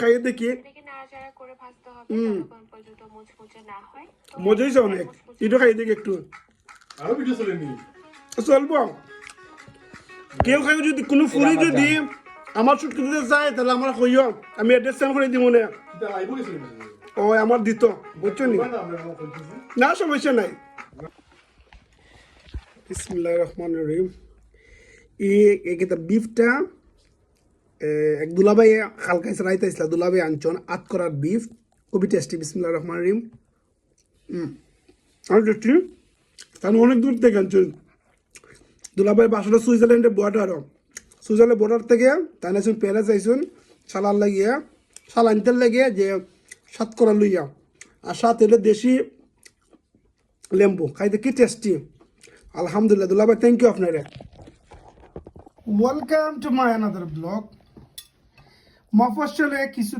খাইয়ে দেখি নাড়াচাড়া করে ভাজতে হবে যতক্ষণ পর্যন্ত মুচমুচে না হয়। মজা হয়েছে অনেক। এটা খাইয়ে দেখি একটু। আরো ভিডিও চলেনি চলবো। কেউ কেউ যদি কোনো ফুরি যদি আমার শুট করতে চায় তাহলে আমার কইও, আমি অ্যাড্রেস সেন্ড করে দিব না। লাইভ গেছিল ও আমার দিত, বুঝছো নি? না সমস্যা নাই। বিসমিল্লাহির রহমানির রহিম। এই বিফটা এক দুলাভাই খালকাই রাইতাইছিল, দুলাভাই আনছন আত করার বিফ, খুবই টেস্টি। বিসমিল্লাহির রহমানির রহিম। আর টেস্টি, কারণ অনেক দূর থেকে আনছেন। দুলাভাই বাসাটা সুইজারল্যান্ডের বর্ডার, সুইজারল্যান্ড বর্ডার থেকে তাই না প্যারাস আইসুন সালার লাগিয়া, সাল আনতে লাগিয়ে যে সাত করা লইয়া, আর সাথে এলে দেশি লেম্বু খাইতে কি টেস্টি। আলহামদুলিল্লাহ দুলাভাই, থ্যাংক ইউ আপনারা। Welcome to my another blog. মফস্বলে কিছু